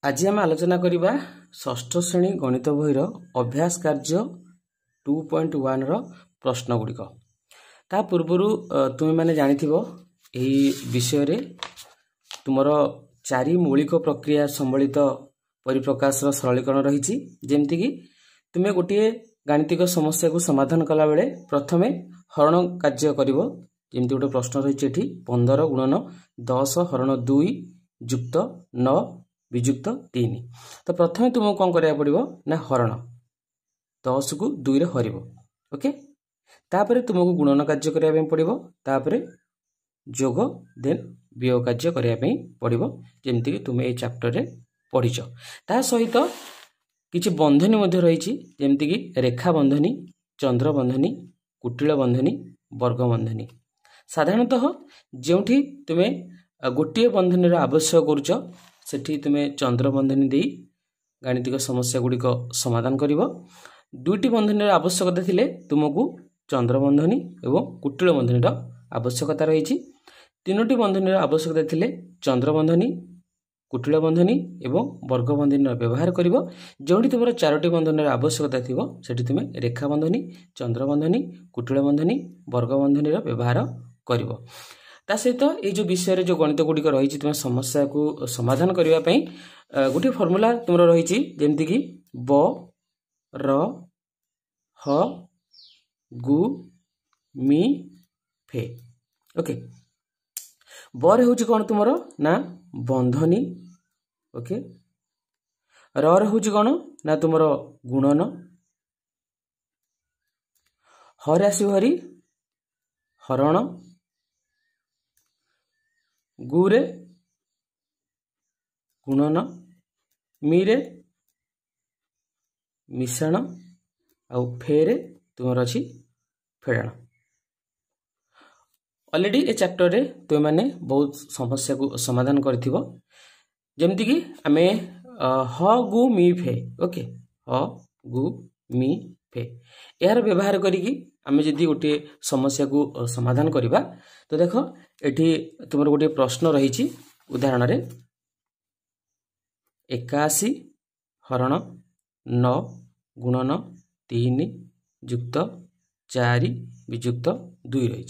आज आम आलोचना करवा षष्ठ श्रेणी गणित बहिर अभ्यास कार्य 2.1 प्रश्न गुड़िक ता पूर्वर तुम्हें मैंने जानिथिबो एही विषय रे तुमर चारि मौलिक प्रक्रिया सम्मिलित परिप्रकाश सरलीकरण रही जेमती कि तुम्हें गोटे गाणितिक समस्या को समाधान कला बेले प्रथमे हरण कार्य करिवो जेमती गोटे प्रश्न रही 15 गुणन 10 हरण 2 युक्त 9 विजुक्त 3 तो प्रथमे तुमको कौन करिया पड़िबो ना हरण 10 को 2 रे हरिबो ओके तापरे तुमको गुणन कार्य करिया पे पड़िबो तापरे जोग देन वियोग कार्य करिया पे पड़िबो जेमती कि तुमे ए चैप्टर रे पढिचो ता सहित किछि बंधनी मध्ये रहिछि जेमती कि रेखा बंधनी चंद्र बंधनी कुटिल बंधनी वर्ग बंधनी साधारणतः जेउठी तुमे गोटिए बंधनी रा आवश्यक करूछ सेठी तुमे चंद्र बंधनी देई गाणितिक समस्या गुडी को समाधान करिवो दुईटी बंधनी रा आवश्यकता थिले तुमको चंद्र बंधनी एवं कुटिल बंधनी रा आवश्यकता रहिछि तीनोटी बंधनी रा आवश्यकता थिले चंद्र बंधनी कुटिल बंधनी एवं वर्ग बंधनी रा व्यवहार करिवो जोंडी तुमरा चारोटी बंधनी रा आवश्यकता थिवो सेठी तुमे रेखा बंधनी चंद्र बंधनी कुटिल बंधनी वर्ग बंधनी रा व्यवहार करिवो ता सहित ये जो विषय जो गणित गुड़िक रही तुम समस्या को समाधान करने गोटे फर्मूला तुम रही जेमती कि ब र ह गु मी फे ओके बर हूँ कौन तुम ना बंधनी ओके र हूँ कौन ना तुम गुणन हर आसो हरी हरण गुरे गुणन मीरे मिश्रण आउ फेरे तुमर अच्छी फेड़ाण ऑलरेडी ए चैप्टर रे तुम मैंने बहुत समस्या को समाधान करथिबो जेमती कि आमे ह गु मी फे ओके ह गु मी फे यार व्यवहार करिकी आमे जदि गोटे समस्या को समाधान करिबा तो देखो एठी तुमर गोटे प्रश्न रही उदाहरण रे 81 हरण 9 गुणन 3 युक्त 4 विजुक्त 2 रही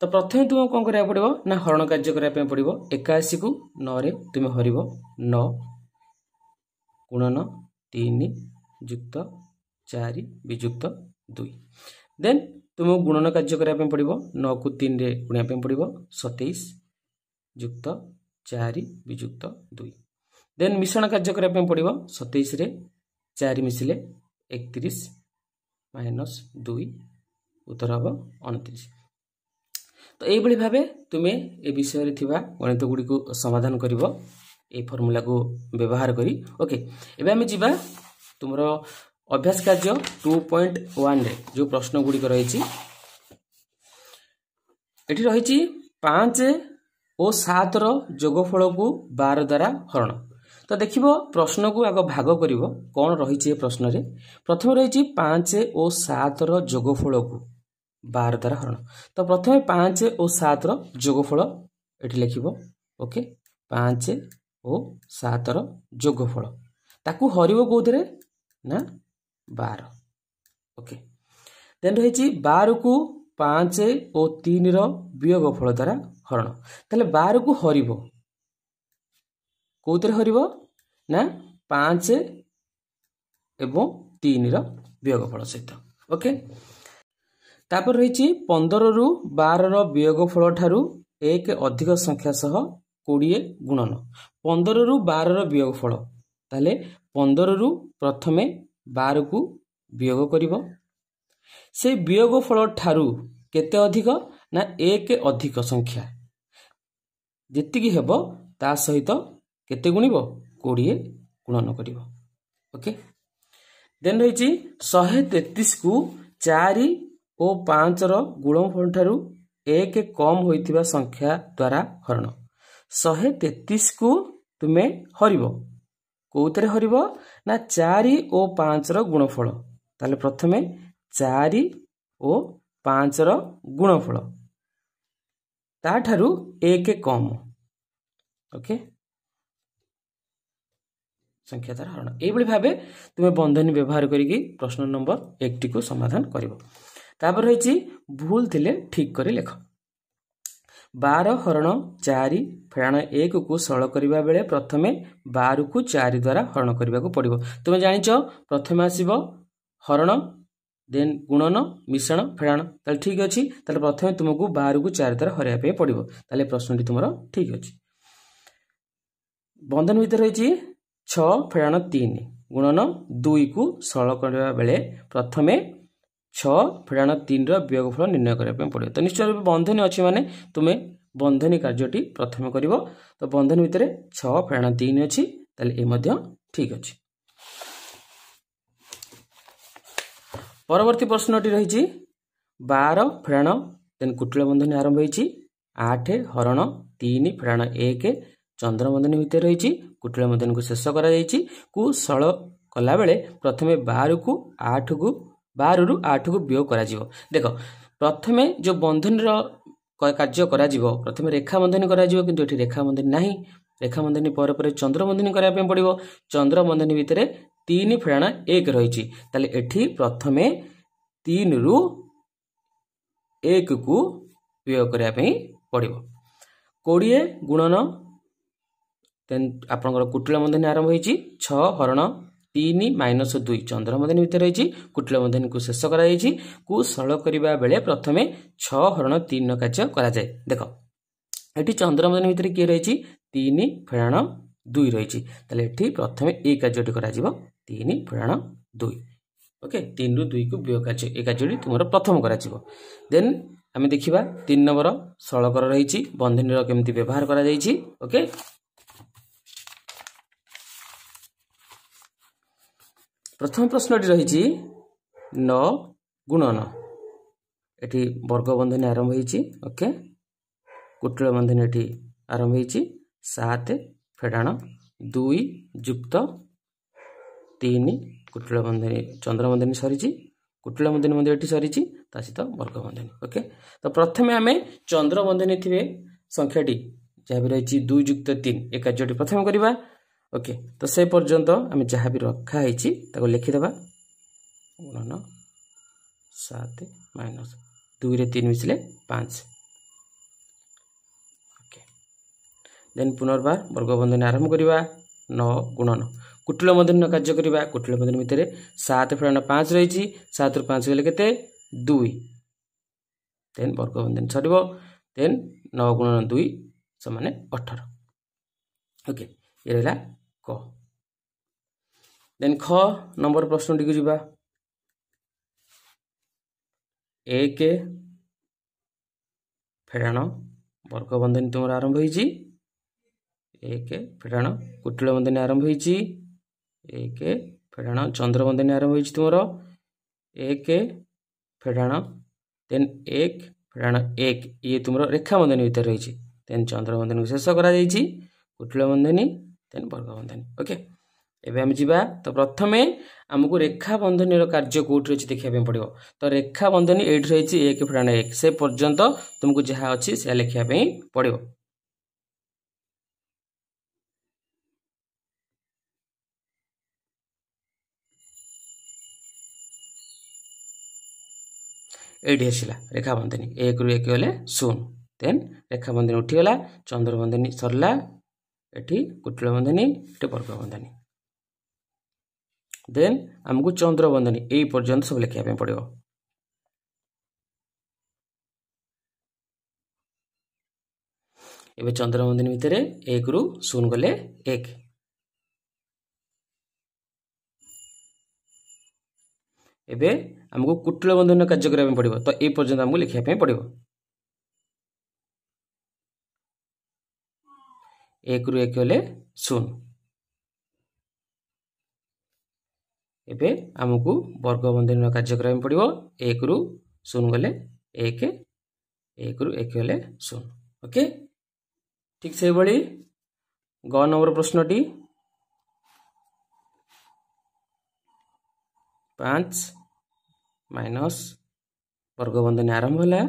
तो प्रथम तुम कौन करा पड़ो ना हरण कार्य करा पड़ो 81 को 9 रे तुम हरिब 9 गुणन 3 युक्त 4 विजुक्त 2 देन तुमको गुणन कार्य करा पड़ो 9 को 3 रे गुणा पड़ो 27 युक्त 4 विजुक्त 2 देन मिश्रण कार्य करा पड़ो 27 रे 4 मिसिले 31 माइनस 2 उत्तर हम 29 तो यही भाव तुम्हें ए विषय रे थिबा गणित गुडी को समाधान करिवो ए फॉर्मूला को व्यवहार करी ओके एबे हम जिबा तुमरो अभ्यास कार्य 2.1 रे जो प्रश्न गुडी रही एठी रही 5 और 7 रो जोगफल को 12 द्वारा हरण तो देखिबो प्रश्न को आग भाग करिवो कोन रही प्रश्न रे प्रथम रही 5 और 7 रो जोगफल को 12 द्वारा हरण तो प्रथमे 5 और 7 रो जोगफल एठी लिखिबो ओके 5 और 7 रो जोगफल ताकू हरिबो कोथरे ना 12 ओके देन रही 12 को 5 और 3 रो वियोगफल द्वारा हरण ताले 12 को हरिबो कोथरे हरिबो ना 5 एवं 3 रो वियोगफल सहित ओके तापर रही 15 रु 12 रो वियोगफल ठारू एक अधिक संख्या सह 20 गुणन 15 रु 12 रो वियोगफल ताले 15 रु प्रथमे 12 को वियोग करिवो से वियोगफल ठारू केते अधिक ना एक अधिक संख्या जेतिकी हेबो ता सहित केते गुणिबो 20 गुणन करिवो ओके देन रही 133 को 4 और 5 रो गुणनफल ठारू एक कम होइतिबा संख्या द्वारा हरण 133 को तुमे हरिबो कोउतरे हरिबो ना 4 और 5 रो गुणनफल ताले प्रथमे 4 और 5 रो गुणनफल ता ठारू एक कम ओके संख्या द्वारा हरण एभली भाबे तुमे बंधनी व्यवहार करिकी प्रश्न नंबर 1 टी को समाधान करिवो। तापर रहिछि भूल थिले ठीक करी लेख। 12 हरण 4 फेडाण 1 को सरल करिबा बेले प्रथमे 12 को 4 द्वारा हरण करिबा को पड़िबो। तुमे जानिचो प्रथमे आसीबो हरण देन गुणन मिश्रण फेडाण ताले ठीक अछि। ताले प्रथमे तुमको 12 को 4 द्वारा हरया पे पड़िबो। ताले प्रश्नटी तुमरो ठीक अछि। बंधन भितर रहिछि 6 फेडाण 3 गुणन 2 को सरल करिबा बेले प्रथमे 6 फेडाण 3 रो वियोगफल निर्णय करिबा पे पड़िबो। तो निश्चय रूप बंधनी अछि माने तुमे बंधनी कार्यटी प्रथमे करिवो। तो बंधन भितर 6 फेडाण 3 अछि ताले ए मध्ये ठीक अछि। परवर्ती प्रश्नटी रहिछि 12 फेडाण देन कुटिल बंधनी आरंभ होइछि 8 हरण 3 फेडाण 1 चंद्र बंधनी भितर रहिछि कुटिल बंधनी को शेष करा जाइछि को सरल कला बेले प्रथमे 12 रु 8 को वियोग करा जिवो। देखो प्रथमे जो बंधन रो कार्य करा जिवो प्रथमे रेखा बंधनी करा जिवो किंतु एठी रेखा बंधनी नाही। रेखा बंधनी पर चंद्र बंधनी करा पे पड़िबो। चंद्र बंधनी भितर 3 फेडाण 1 रहिछि ताले एठी प्रथमे 3 रु 1 को वियोग करा पे पड़िबो। 20 गुणन देन आपनकर कुटिल बंधनी आरंभ होइछि 6 हरण 3 माइनस 2 चंद्र बंधनी भितर रहिछि कुटिल बंधनी को शेष करा जाइछि को सरल करिबा बेले प्रथमे 6 हरण 3 न कार्य करा जाय। देखो एठी चंद्र बंधनी भितर के रहिछि 3 फेडाण 2 रहिछि ताले एठी प्रथमे ए कार्यटी करा जिवो 3 फेडाण 2 ओके 3 रु 2 को वियोग कार्य ए कार्यटी तुमरो प्रथम करा जिवो। देन आमे देखिबा 3 नंबर सरल कर रहिछि बंधनी रो केमति व्यवहार करा जाइछि। ओके प्रथम प्रश्नटी रहिछि 9 गुणन एठी वर्ग बंधनी आरंभ होइछि ओके कुटिल बंधनी एठी आरंभ होइछि 7 फेडाण 2 युक्त 3 कुटिल बंधनी चंद्र बंधनी सरिछि कुटिल बंधनी मध्ये एठी सरिछि ता सहित वर्ग बंधनी ओके। तो प्रथमे आमे चंद्र बंधनी थिबे संख्याटी जहा भी रहिछि 2 युक्त 3 ए कार्यटी प्रथमे करिबा ओके। तो से पर्यंत आमे जहा भी रखा हैछि ताको लिखि देबा गुणन 7 माइनस 2 रे 3 मिसले 5 ओके। देन पुनर्बार वर्ग बंधनी आरंभ करिबा 9 गुणन कुटिल बंधनी कार्य करिबा कुटिल बंधनी भितर 7 फेडाण 5 रहिछि 7 रु 5 गेले केते 2 देन वर्ग बंधनी छडिबो देन 9 गुणन 2 समान 18 ओके। ये रहला क। देन ख नंबर प्रश्न टी जिबा 1 फेडाण वर्ग बंधनी तुमर आरंभ होइछि 1 फेडाण कुटिल बंधनी आरंभ होइछि 1 फेडाण चंद्र बंधनी आरंभ होइछि तुमर 1 फेडाण देन 1 फेडाण 1 ये तुमर रेखा बंधनी भितर रहिछि देन चंद्र बंधनी को शेष करा जाइछि कुटिल बंधनी देन वर्ग बंधनी ओके। एबे हम जिबा तो प्रथमे हमको रेखा बंधनी रो कार्य कोठी अछि देखिया पे पड़िबो। तो रेखा बंधनी एठी रहिछि 1 फेडाण 1 से पर्यंत तुमको जहा अछि से लिखिया पे पड़िबो। एठी आसिला रेखा बंधनी 1 रु 1 होले 0 देन रेखा बंधनी उठी गला चंद्र बंधनी सरला एठी कुटिल बंधनी एठी वर्ग बंधनी देन हमको चंद्र बंधनी ए पर्यंत सब लिखिया पे पड़िबो। एबे चंद्र बंधनी भितर 1 रु 0 गले 1 एबे हमको कुटिल बंधनी कार्य करिया पे पड़िबो। तो ए पर्यंत हमको लिखिया पे पड़िबो 1 रु 1 होले 0 एबे हमको वर्ग बंधनी कार्य करिया पे पड़िबो 1 रु 0 गले 1 1 रु 1 होले 0 ओके। ठीक से बड़ी ग नंबर प्रश्नटी 5 माइनस वर्ग बंधनी आरंभ होला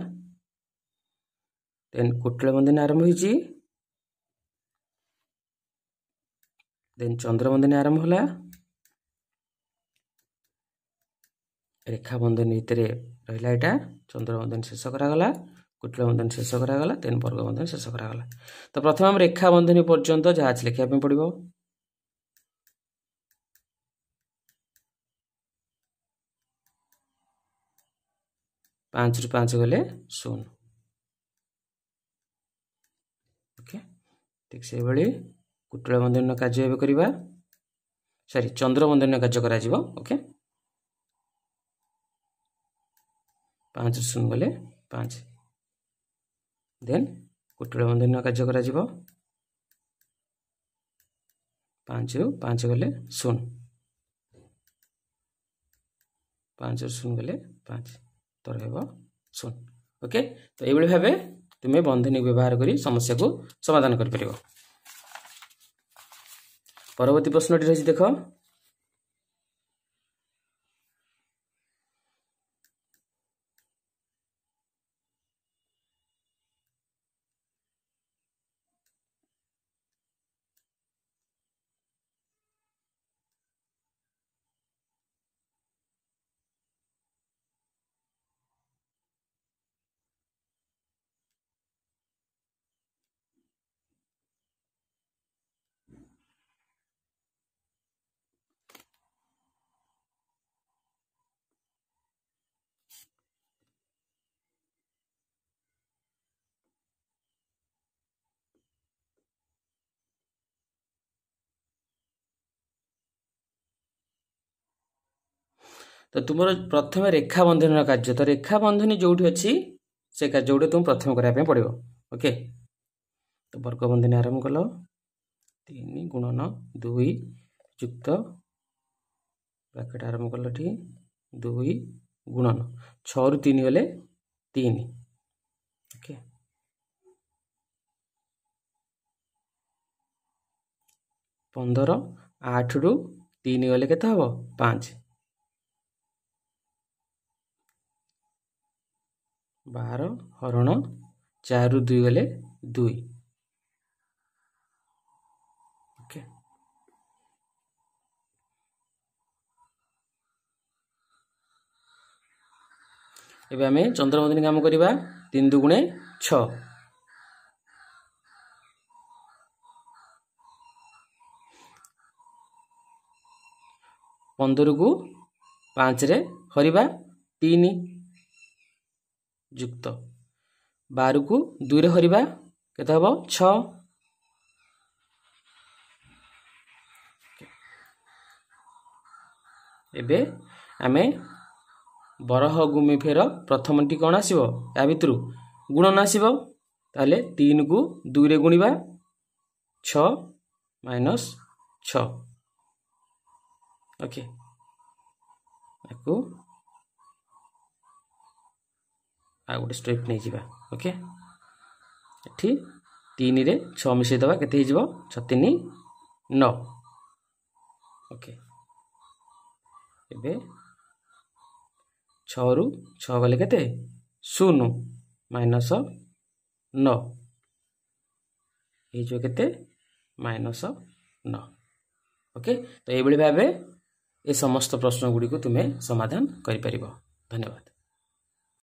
देन कुटिल बंधनी आरंभ होइछि देन चंद्रबंधनी आरंभ होला रेखा बंधनी भितर रहा यहाँ चंद्रबंधन शेष करागला कुटिल बंधन शेष करागला देन वर्ग बंधन शेष करागला। तो प्रथम आम रेखा बंधनी पर्यंत जहाँ अच्छे लिखा पड़ो 5 रु 5 गले 0 ओके ठीक से भाई कुटिल बंधन कार्य करवा सॉरी चंद्रबंधन कार्य करा ओके 5 रु 0 गले 5 देन कुटिल बंधन कार्य करा 5 रु 5 गले 0 5 रु 0 गले 5 तो रहा 0 ओके। तो ये भाव तुम्हें बंधनी व्यवहार कर समस्या को समाधान कर पार। परवर्ती प्रश्न रही देख तो तुम प्रथम रेखा बंधन कार्य तो रेखा बंधनी जो अच्छी से कार्य तुम प्रथम करने पड़ो ओके। तो वर्ग बंधनी आरंभ कल 3 गुणन 2 युक्त ब्रैकेट आरंभ कल 2 गुणन 6 रु 3 गले 3 ओके 15 8 रु 3 गले केते हबो 5 12 हरण 4 रु 2 गले 2 ओके। एबे आमे चंद्रबंधनी काम करबा 3 दुगुणे 6 15 को 5 रे हरिबा 3 युक्त 12 को 2 रे हरिबा केते हबो 6 एबे आमे बरह गुमी फेर प्रथम टी कौन आसीबो या भितर गुणन आसीबो ताले 3 को 2 रे गुणिबा 6 माइनस 6 ओके आपको आ गोटे स्टेप नहीं जीवा ओके एठी 3 रे 6 मिसई दबा केते ही जीवो 6 3 9 ओके एबे 6 रु 6 गले केते 0 माइनस 9 ये जो केते माइनस 9 ओके। तो ये भाव ए समस्त प्रश्न गुड़ी को तुम्हें समाधान कर पारिबो। धन्यवाद।